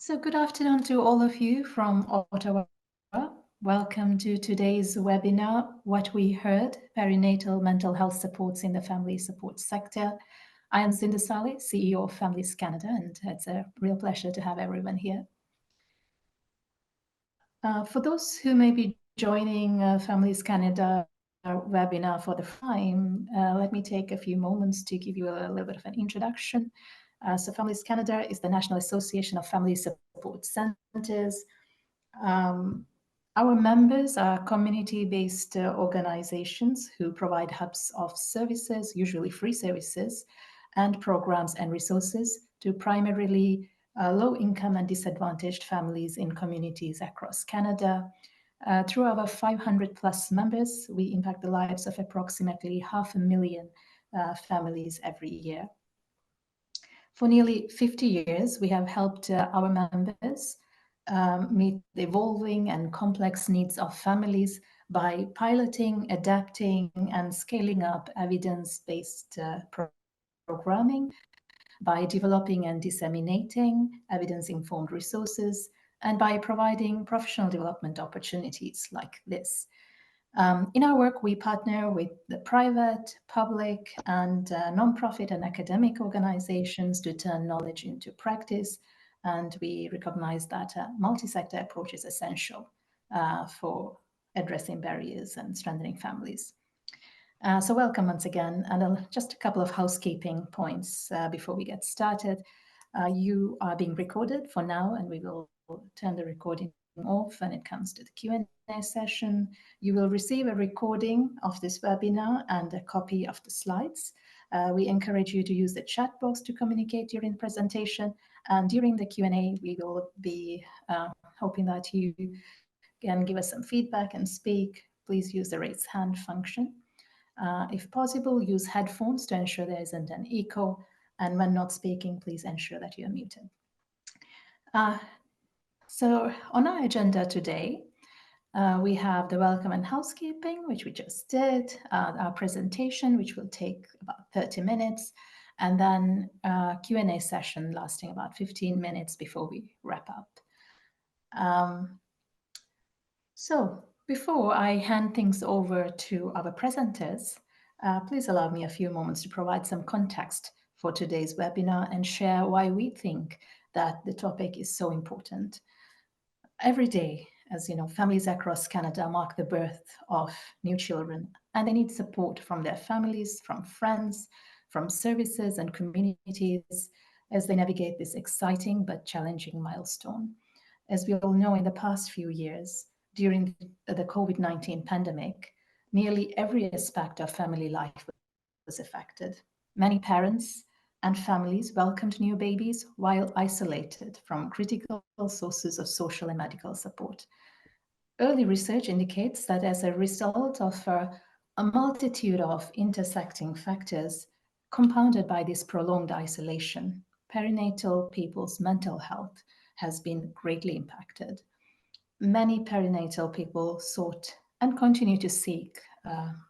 So good afternoon to all of you from Ottawa. Welcome to today's webinar, What We Heard, Perinatal Mental Health Supports in the Family Support Sector. I am Zinda Saleh, CEO of Families Canada, and it's a real pleasure to have everyone here. For those who may be joining Families Canada webinar for the first time, let me take a few moments to give you a little bit of an introduction. So Families Canada is the National Association of Family Support Centres. Our members are community-based organizations who provide hubs of services, usually free services, and programs and resources to primarily low-income and disadvantaged families in communities across Canada. Through our 500 plus members, we impact the lives of approximately 500,000 families every year. For nearly 50 years, we have helped our members meet the evolving and complex needs of families by piloting, adapting, and scaling up evidence-based programming, by developing and disseminating evidence-informed resources, and by providing professional development opportunities like this. In our work, we partner with the private, public, and nonprofit and academic organizations to turn knowledge into practice. And we recognize that a multi-sector approach is essential for addressing barriers and strengthening families. So welcome once again, and just a couple of housekeeping points before we get started. You are being recorded for now, and we will turn the recording off when it comes to the Q&A session. You will receive a recording of this webinar and a copy of the slides. We encourage you to use the chat box to communicate during the presentation, and during the Q&A, we will be hoping that you can give us some feedback and speak. Please use the raise hand function. If possible, use headphones to ensure there isn't an echo, and when not speaking, please ensure that you're muted. So on our agenda today, we have the welcome and housekeeping, which we just did, our presentation, which will take about 30 minutes, and then a Q&A session lasting about 15 minutes before we wrap up. So before I hand things over to our presenters, please allow me a few moments to provide some context for today's webinar and share why we think that the topic is so important. Every day, as you know, families across Canada mark the birth of new children, and they need support from their families, from friends, from services and communities as they navigate this exciting but challenging milestone. As we all know, in the past few years, during the COVID-19 pandemic, nearly every aspect of family life was affected. Many parents and families welcomed new babies while isolated from critical sources of social and medical support. Early research indicates that as a result of a multitude of intersecting factors compounded by this prolonged isolation, perinatal people's mental health has been greatly impacted. Many perinatal people sought and continue to seek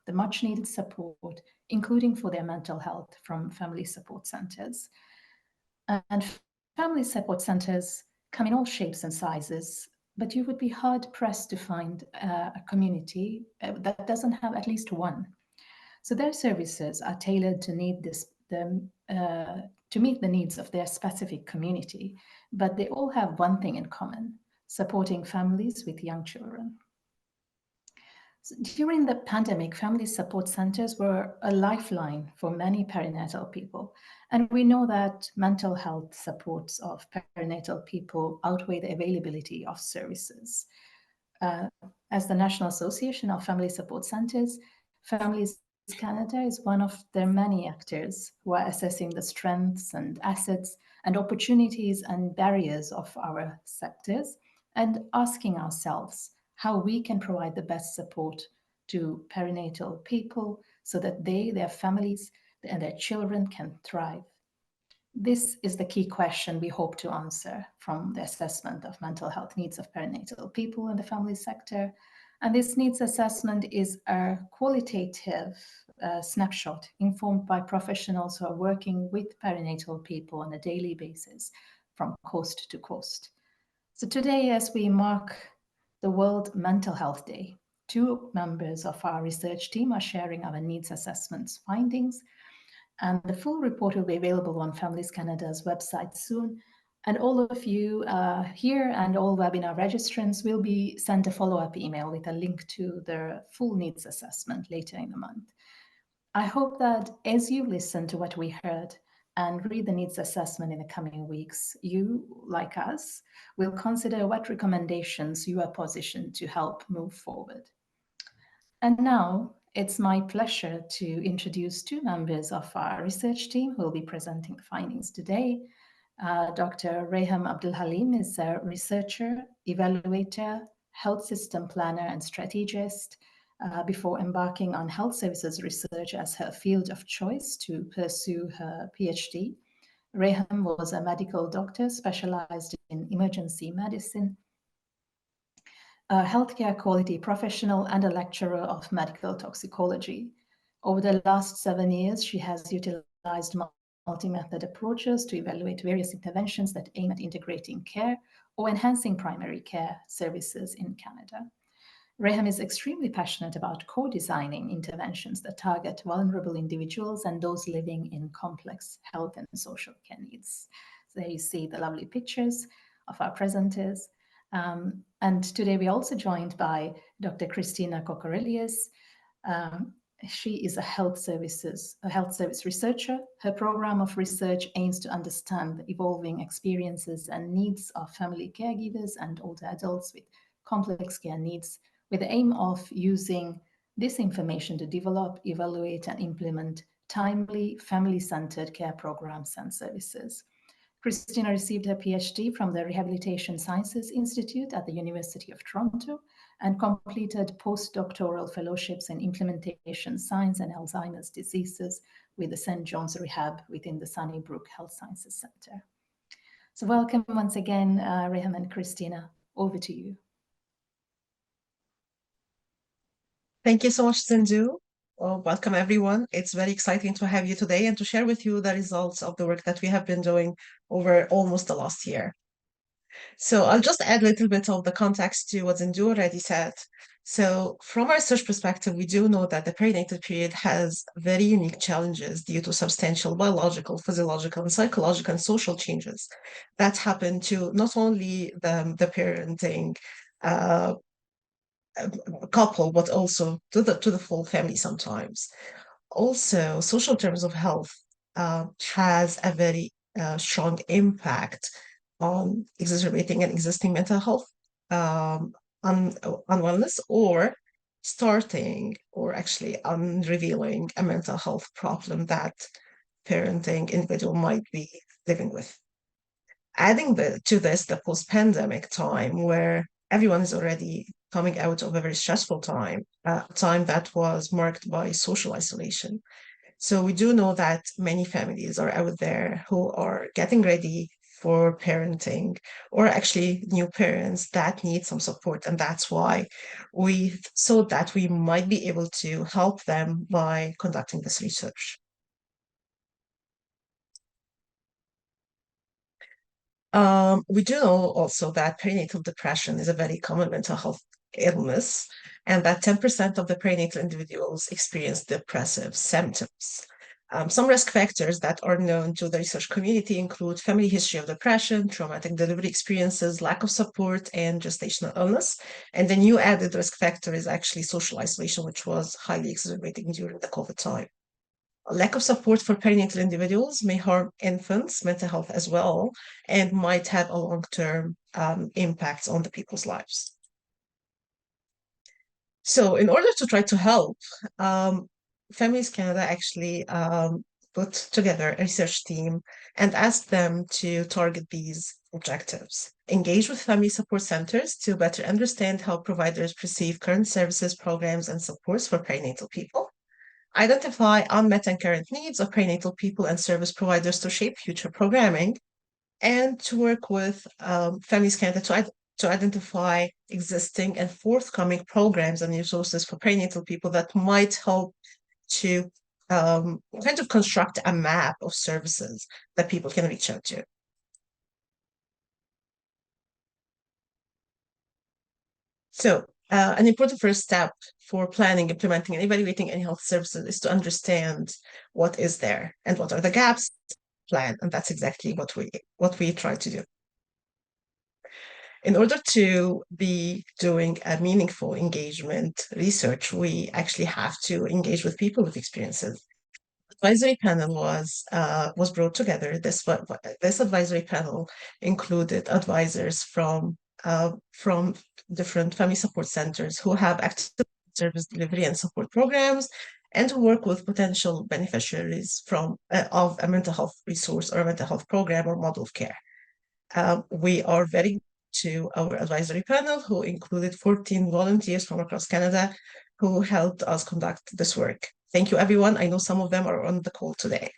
the much needed support, including for their mental health, from family support centers. And family support centers come in all shapes and sizes, but you would be hard pressed to find a community that doesn't have at least one. So their services are tailored to meet the needs of their specific community, but they all have one thing in common: supporting families with young children. During the pandemic, family support centers were a lifeline for many perinatal people. And we know that mental health supports of perinatal people outweigh the availability of services. As the National Association of Family Support Centers, Families Canada is one of the many actors who are assessing the strengths and assets and opportunities and barriers of our sectors and asking ourselves how we can provide the best support to perinatal people so that they, their families, and their children can thrive. This is the key question we hope to answer from the assessment of mental health needs of perinatal people in the family sector. And this needs assessment is a qualitative snapshot informed by professionals who are working with perinatal people on a daily basis from coast to coast. So today, as we mark the World Mental Health Day, two members of our research team are sharing our needs assessments findings, and the full report will be available on Families Canada's website soon. And all of you here and all webinar registrants will be sent a follow-up email with a link to the full needs assessment later in the month. I hope that as you listen to what we heard and read the needs assessment in the coming weeks, you, like us, will consider what recommendations you are positioned to help move forward. And now it's my pleasure to introduce two members of our research team who will be presenting the findings today. Dr. Reham Abdul Halim is a researcher, evaluator, health system planner, and strategist. Before embarking on health services research as her field of choice to pursue her PhD, Reham was a medical doctor specialized in emergency medicine, a healthcare quality professional, and a lecturer of medical toxicology. Over the last 7 years, she has utilized multi-method approaches to evaluate various interventions that aim at integrating care or enhancing primary care services in Canada. Reham is extremely passionate about co-designing interventions that target vulnerable individuals and those living in complex health and social care needs. So there you see the lovely pictures of our presenters. And today we're also joined by Dr. Christina Kokorelius. She is a health service researcher. Her program of research aims to understand the evolving experiences and needs of family caregivers and older adults with complex care needs, with the aim of using this information to develop, evaluate, and implement timely, family-centered care programs and services. Christina received her PhD from the Rehabilitation Sciences Institute at the University of Toronto and completed postdoctoral fellowships in implementation science and Alzheimer's diseases with the St. John's Rehab within the Sunnybrook Health Sciences Centre. So welcome once again, Reham and Christina. Over to you. Thank you so much, Sindhu. Well, welcome, everyone. It's very exciting to have you today and to share with you the results of the work that we have been doing over almost the last year. So I'll just add a little bit of the context to what Sindhu already said. So from a research perspective, we do know that the perinatal period has very unique challenges due to substantial biological, physiological, and psychological and social changes that happen to not only the parenting couple, but also to the full family sometimes. Also, social terms of health has a very strong impact on exacerbating an existing mental health um, unwellness or starting or actually unrevealing a mental health problem that parenting individual might be living with. Adding to this the post-pandemic time where everyone is already coming out of a very stressful time, a time that was marked by social isolation. So we do know that many families are out there who are getting ready for parenting or actually new parents that need some support. And that's why we thought that we might be able to help them by conducting this research. We do know also that perinatal depression is a very common mental health illness, and that 10% of the perinatal individuals experience depressive symptoms. Some risk factors that are known to the research community include family history of depression, traumatic delivery experiences, lack of support, and gestational illness. And the new added risk factor is actually social isolation, which was highly exacerbating during the COVID time. A lack of support for perinatal individuals may harm infants' mental health as well and might have a long-term impacts on the people's lives. So in order to try to help, Families Canada actually put together a research team and asked them to target these objectives. Engage with family support centers to better understand how providers perceive current services, programs, and supports for perinatal people. Identify unmet and current needs of perinatal people and service providers to shape future programming, and to work with Families Canada to identify existing and forthcoming programs and resources for perinatal people that might help to kind of construct a map of services that people can reach out to. So, an important first step for planning, implementing, and evaluating any health services is to understand what is there and what are the gaps plan, and that's exactly what we try to do. In order to be doing a meaningful engagement research, we actually have to engage with people with experiences. Advisory panel was brought together. This advisory panel included advisors from different family support centers who have active service delivery and support programs, and who work with potential beneficiaries from of a mental health resource or a mental health program or model of care. We are very to our advisory panel, who included 14 volunteers from across Canada who helped us conduct this work. Thank you, everyone. I know some of them are on the call today.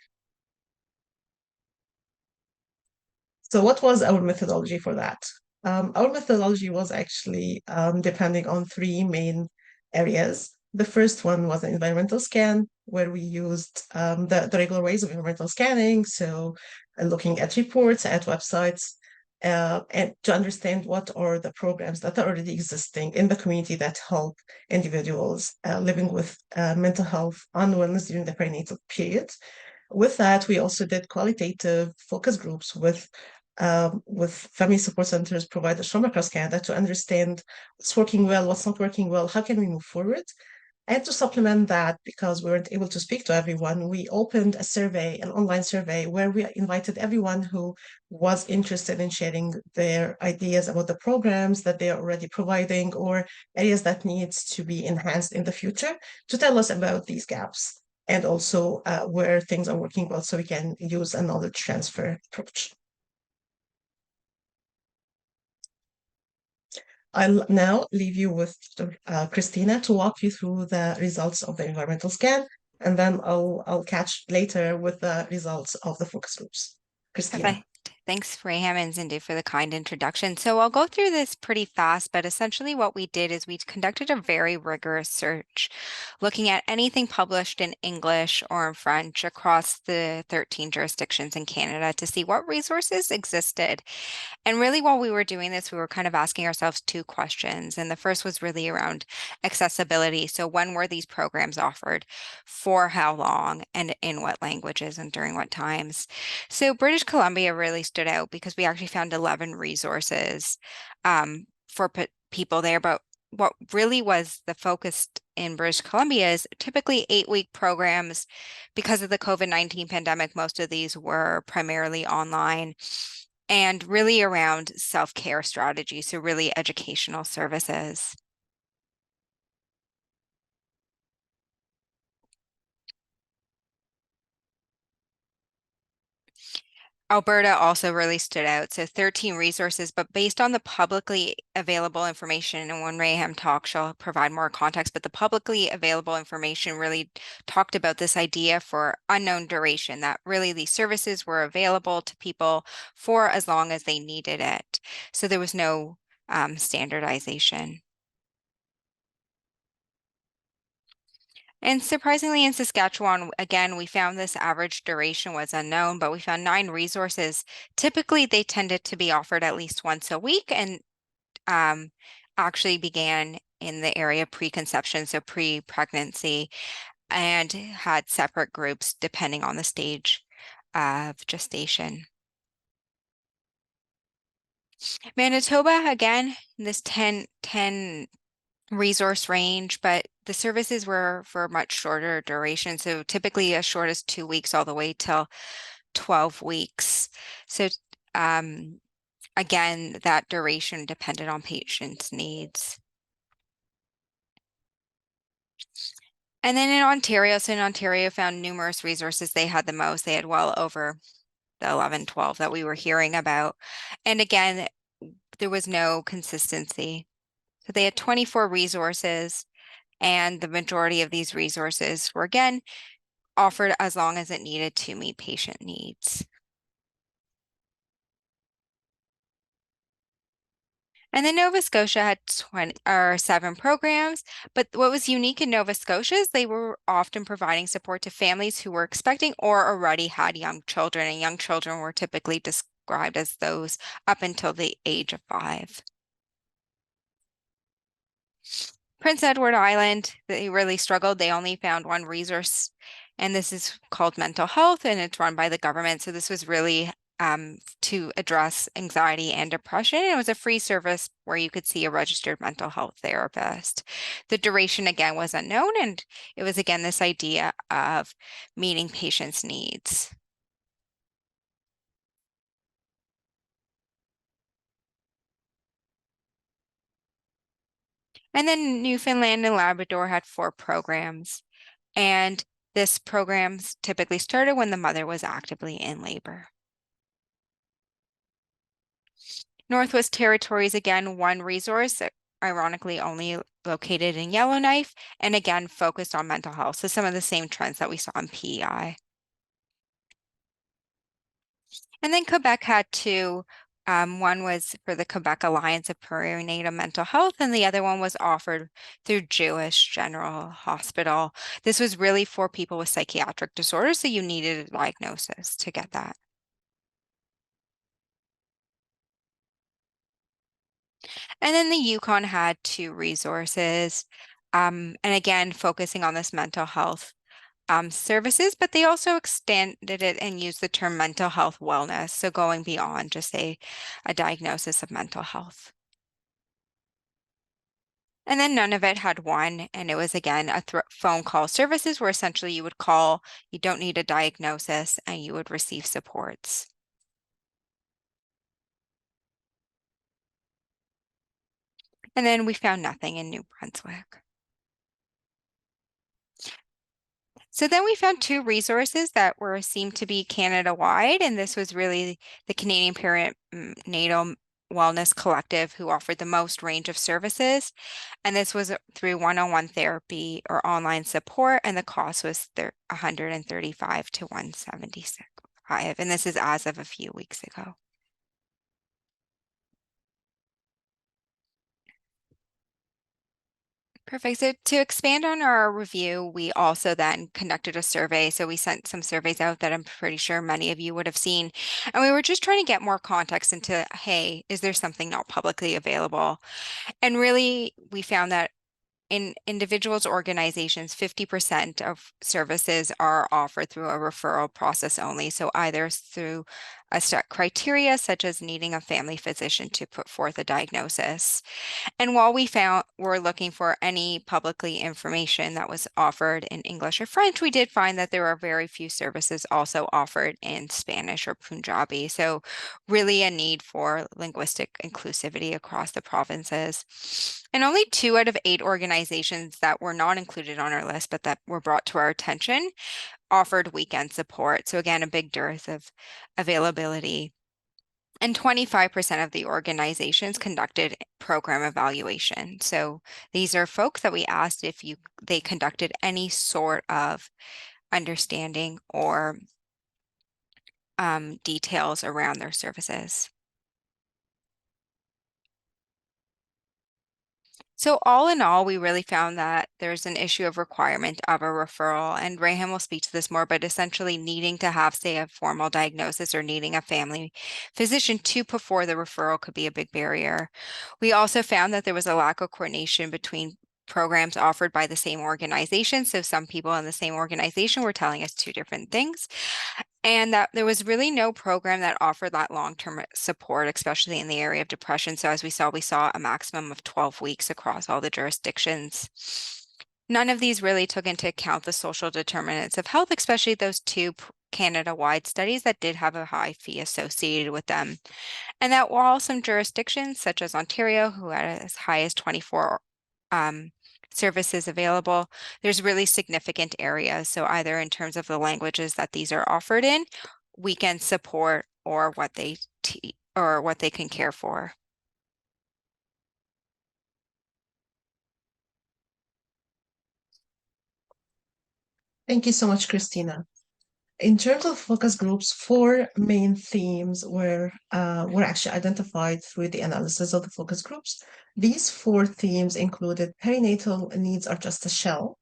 So what was our methodology for that? Our methodology was actually depending on three main areas. The first one was an environmental scan, where we used the regular ways of environmental scanning, so looking at reports, at websites, and to understand what are the programs that are already existing in the community that help individuals living with mental health and wellness during the perinatal period. With that, we also did qualitative focus groups with family support centers providers from across Canada to understand what's working well, what's not working well, how can we move forward. And to supplement that, because we weren't able to speak to everyone, we opened a survey, an online survey, where we invited everyone who was interested in sharing their ideas about the programs that they are already providing or areas that needs to be enhanced in the future to tell us about these gaps and also where things are working well so we can use a knowledge transfer approach. I'll now leave you with Christina to walk you through the results of the environmental scan, and then I'll catch later with the results of the focus groups. Christina. Perfect. Thanks, Raham and Zindu, for the kind introduction. So I'll go through this pretty fast, but essentially what we did is we conducted a very rigorous search, looking at anything published in English or in French across the 13 jurisdictions in Canada to see what resources existed. And really, while we were doing this, we were kind of asking ourselves two questions. And the first was really around accessibility. So when were these programs offered, for how long, and in what languages and during what times? So British Columbia really stood out because we actually found 11 resources for people there. But what really was the focus in British Columbia is typically 8-week programs. Because of the COVID-19 pandemic, most of these were primarily online and really around self-care strategies, so really educational services. Alberta also really stood out. So 13 resources, but based on the publicly available information, and when Raham talks, she'll provide more context, but the publicly available information really talked about this idea for unknown duration, that really these services were available to people for as long as they needed it. So there was no standardization. And surprisingly, in Saskatchewan, again, we found this average duration was unknown, but we found 9 resources. Typically, they tended to be offered at least once a week and actually began in the area of preconception, so pre-pregnancy, and had separate groups depending on the stage of gestation. Manitoba, again, this 10 resource range, but the services were for much shorter duration. So typically as short as 2 weeks all the way till 12 weeks. So again, that duration depended on patients' needs. And then in Ontario, so in Ontario found numerous resources. They had the most. They had well over the 11, 12 that we were hearing about. And again, there was no consistency. So they had 24 resources, and the majority of these resources were, again, offered as long as it needed to meet patient needs. And then Nova Scotia had 7 programs, but what was unique in Nova Scotia is they were often providing support to families who were expecting or already had young children, and young children were typically described as those up until the age of 5. Prince Edward Island, they really struggled. They only found one resource, and this is called mental health, and it's run by the government. So this was really to address anxiety and depression. It was a free service where you could see a registered mental health therapist. The duration, again, was unknown, and it was, again, this idea of meeting patients' needs. And then Newfoundland and Labrador had 4 programs. And this program typically started when the mother was actively in labor. Northwest Territories, again, one resource, ironically only located in Yellowknife, and again, focused on mental health. So some of the same trends that we saw in PEI. And then Quebec had 2. One was for the Quebec Alliance of Perinatal Mental Health, and the other one was offered through Jewish General Hospital. This was really for people with psychiatric disorders, so you needed a diagnosis to get that. And then the Yukon had 2 resources, and again, focusing on this mental health services, but they also extended it and used the term mental health wellness, so going beyond just a diagnosis of mental health. And then Nunavut had 1, and it was, again, a phone call services where essentially you would call, you don't need a diagnosis, and you would receive supports. And then we found nothing in New Brunswick. So then we found 2 resources that seemed to be Canada-wide, and this was really the Canadian Perinatal Wellness Collective, who offered the most range of services. And this was through one-on-one therapy or online support, and the cost was $135 to $175. And this is as of a few weeks ago. Perfect. So to expand on our review, we also then conducted a survey. So we sent some surveys out that I'm pretty sure many of you would have seen. And we were just trying to get more context into, hey, is there something not publicly available? And really, we found that in individuals' organizations, 50% of services are offered through a referral process only. So either through a set criteria, such as needing a family physician to put forth a diagnosis. And while we're looking for any publicly information that was offered in English or French, we did find that there are very few services also offered in Spanish or Punjabi. So really a need for linguistic inclusivity across the provinces. And only 2 out of 8 organizations that were not included on our list, but that were brought to our attention, offered weekend support. So again, a big dearth of availability. And 25% of the organizations conducted program evaluation. So these are folks that we asked if they conducted any sort of understanding or details around their services. So all in all, we really found that there's an issue of requirement of a referral, and Raham will speak to this more, but essentially needing to have, say, a formal diagnosis or needing a family physician to put forward the referral could be a big barrier. We also found that there was a lack of coordination between programs offered by the same organization. So some people in the same organization were telling us 2 different things. And that there was really no program that offered that long-term support, especially in the area of depression. So as we saw a maximum of 12 weeks across all the jurisdictions. None of these really took into account the social determinants of health, especially those 2 Canada-wide studies that did have a high fee associated with them. And that while some jurisdictions, such as Ontario, who had as high as 24 services available, there's really significant areas. So either in terms of the languages that these are offered in, weekend support, or what they can care for. Thank you so much, Christina. In terms of focus groups, 4 main themes were actually identified through the analysis of the focus groups. These 4 themes included perinatal needs are just a shell.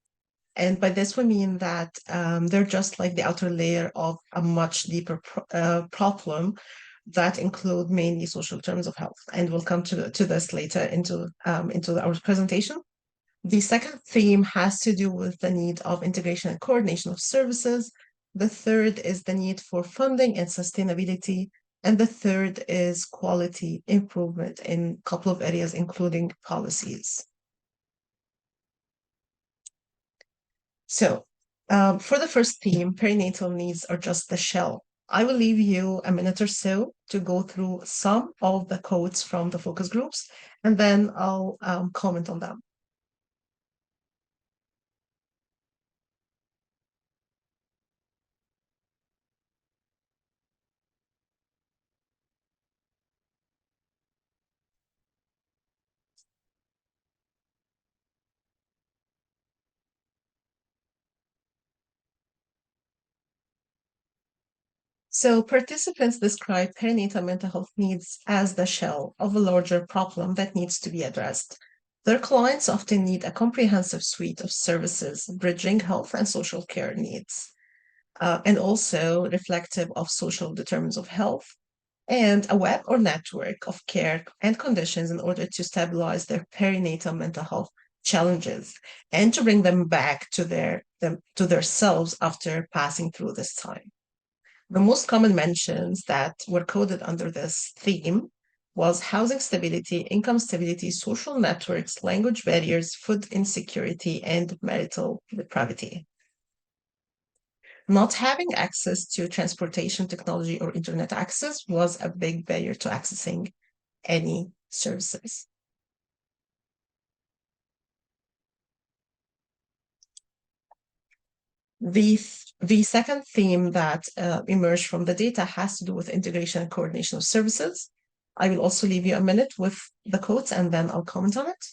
And by this, we mean that they're just like the outer layer of a much deeper problem that include mainly social terms of health. And we'll come to this later into our presentation. The second theme has to do with the need of integration and coordination of services. The third is the need for funding and sustainability. And the third is quality improvement in a couple of areas, including policies. So for the first theme, perinatal needs are just the shell. I will leave you a minute or so to go through some of the quotes from the focus groups, and then I'll comment on them. So participants describe perinatal mental health needs as the shell of a larger problem that needs to be addressed. Their clients often need a comprehensive suite of services, bridging health and social care needs, and also reflective of social determinants of health, and a web or network of care and conditions in order to stabilize their perinatal mental health challenges and to bring them back to their selves after passing through this time. The most common mentions that were coded under this theme was housing stability, income stability, social networks, language barriers, food insecurity, and marital depravity. Not having access to transportation technology or internet access was a big barrier to accessing any services. The second theme that emerged from the data has to do with integration and coordination of services. I will also leave you a minute with the quotes and then I'll comment on it.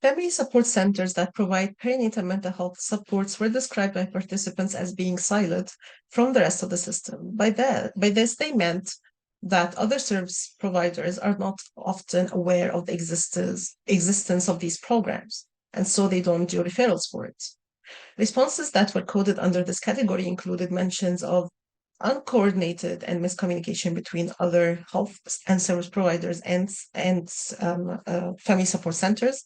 Family support centers that provide perinatal mental health supports were described by participants as being siloed from the rest of the system. By this, they meant that other service providers are not often aware of the existence of these programs, and so they don't do referrals for it. Responses that were coded under this category included mentions of uncoordinated and miscommunication between other health and service providers and family support centers,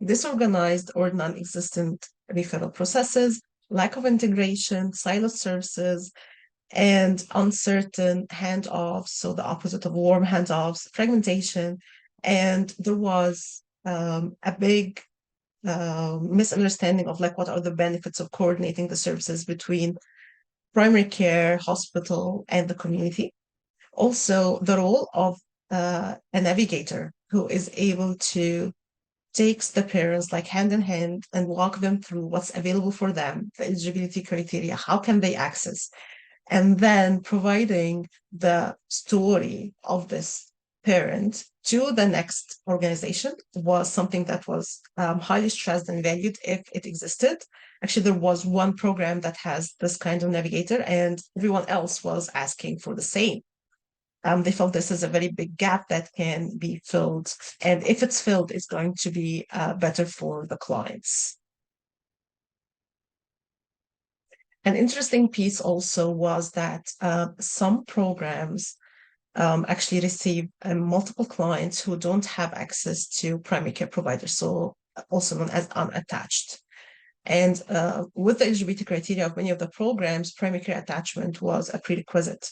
disorganized or non-existent referral processes, lack of integration, siloed services, and uncertain handoffs, so the opposite of warm handoffs, fragmentation, and there was a big misunderstanding of like what are the benefits of coordinating the services between primary care, hospital, and the community. Also, the role of a navigator who is able to takes the parents like hand in hand and walk them through what's available for them, the eligibility criteria, how can they access, and then providing the story of this parent to the next organization was something that was highly stressed and valued if it existed. Actually, there was one program that has this kind of navigator, and everyone else was asking for the same. They felt this is a very big gap that can be filled. And if it's filled, it's going to be better for the clients. An interesting piece also was that some programs actually receive multiple clients who don't have access to primary care providers, so also known as unattached. And with the eligibility criteria of many of the programs, primary care attachment was a prerequisite.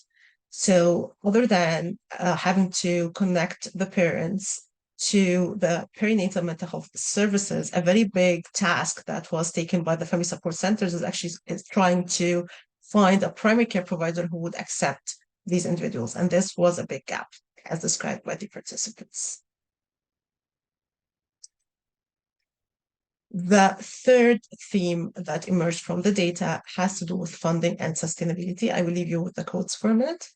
So other than having to connect the parents to the perinatal mental health services, a very big task that was taken by the family support centers is trying to find a primary care provider who would accept these individuals. And this was a big gap, as described by the participants. The third theme that emerged from the data has to do with funding and sustainability. I will leave you with the quotes for a minute.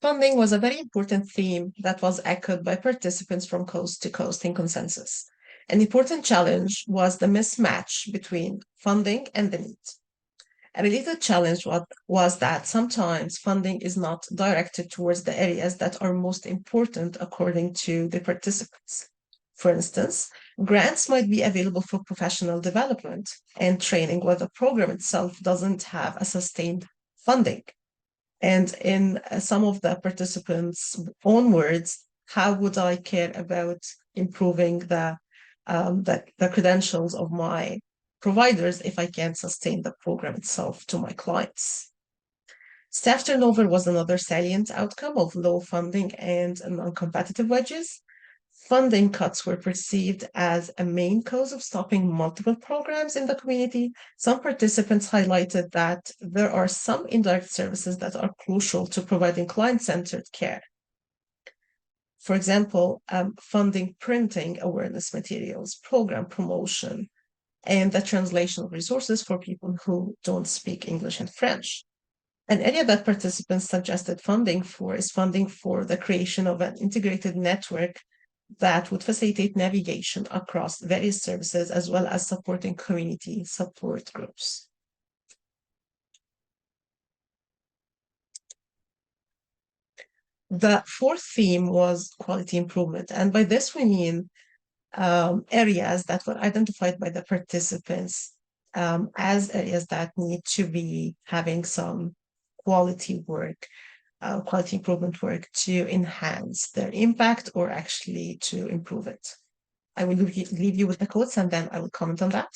Funding was a very important theme that was echoed by participants from coast to coast in consensus. An important challenge was the mismatch between funding and the need. A related challenge was that sometimes funding is not directed towards the areas that are most important according to the participants. For instance, grants might be available for professional development and training while the program itself doesn't have a sustained funding. And in some of the participants' own words, how would I care about improving the credentials of my providers if I can't sustain the program itself to my clients? Staff turnover was another salient outcome of low funding and non-competitive wedges. Funding cuts were perceived as a main cause of stopping multiple programs in the community. Some participants highlighted that there are some indirect services that are crucial to providing client-centered care. For example, funding printing awareness materials, program promotion, and the translation of resources for people who don't speak English and French. An area that participants suggested funding for is funding for the creation of an integrated network that would facilitate navigation across various services as well as supporting community support groups. The fourth theme was quality improvement. And by this, we mean areas that were identified by the participants as areas that need to be having some quality work, quality improvement work to enhance their impact or actually to improve it. I will leave you with the quotes and then I will comment on that.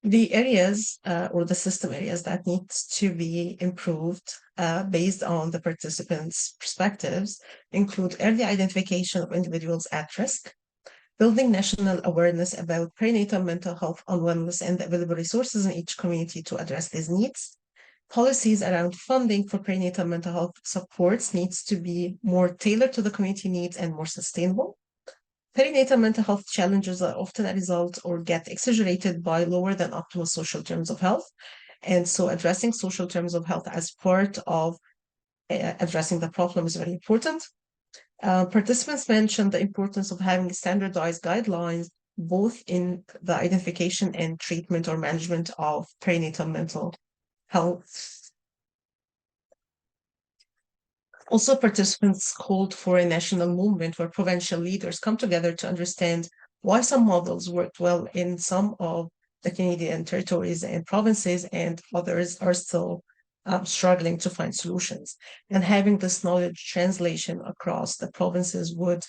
The areas or the system areas that needs to be improved based on the participants' perspectives include early identification of individuals at risk, building national awareness about perinatal mental health and wellness and the available resources in each community to address these needs. Policies around funding for perinatal mental health supports needs to be more tailored to the community needs and more sustainable. Perinatal mental health challenges are often a result or get exaggerated by lower than optimal social terms of health. And so addressing social terms of health as part of addressing the problem is very important. Participants mentioned the importance of having standardized guidelines, both in the identification and treatment or management of perinatal mental health. Also, participants called for a national movement where provincial leaders come together to understand why some models worked well in some of the Canadian territories and provinces, and others are still struggling to find solutions. And having this knowledge translation across the provinces would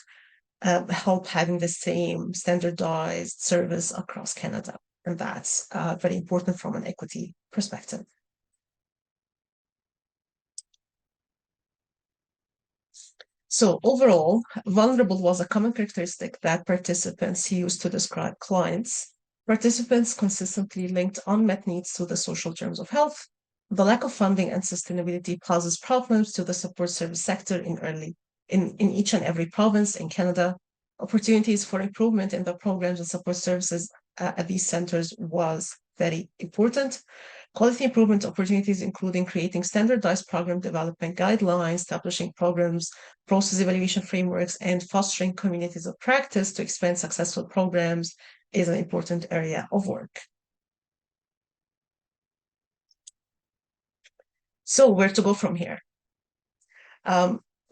help having the same standardized service across Canada. And that's very important from an equity perspective. So overall, vulnerable was a common characteristic that participants used to describe clients. Participants consistently linked unmet needs to the social terms of health. The lack of funding and sustainability poses problems to the support service sector in each and every province in Canada. Opportunities for improvement in the programs and support services at these centers was very important. Quality improvement opportunities, including creating standardized program development guidelines, establishing programs, process evaluation frameworks, and fostering communities of practice to expand successful programs is an important area of work. So where to go from here?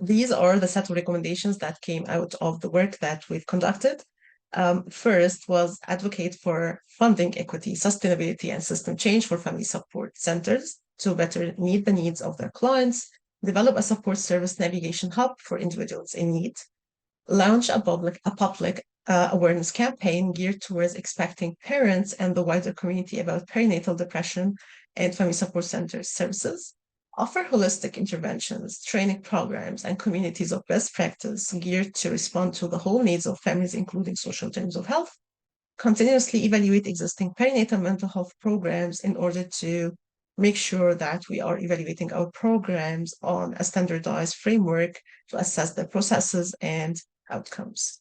These are the set of recommendations that came out of the work that we've conducted. First was advocate for funding equity, sustainability, and system change for family support centers to better meet the needs of their clients, develop a support service navigation hub for individuals in need, launch a public awareness campaign geared towards expecting parents and the wider community about perinatal depression and family support center services, offer holistic interventions, training programs, and communities of best practice geared to respond to the whole needs of families, including social terms of health, continuously evaluate existing perinatal mental health programs in order to make sure that we are evaluating our programs on a standardized framework to assess the processes and outcomes.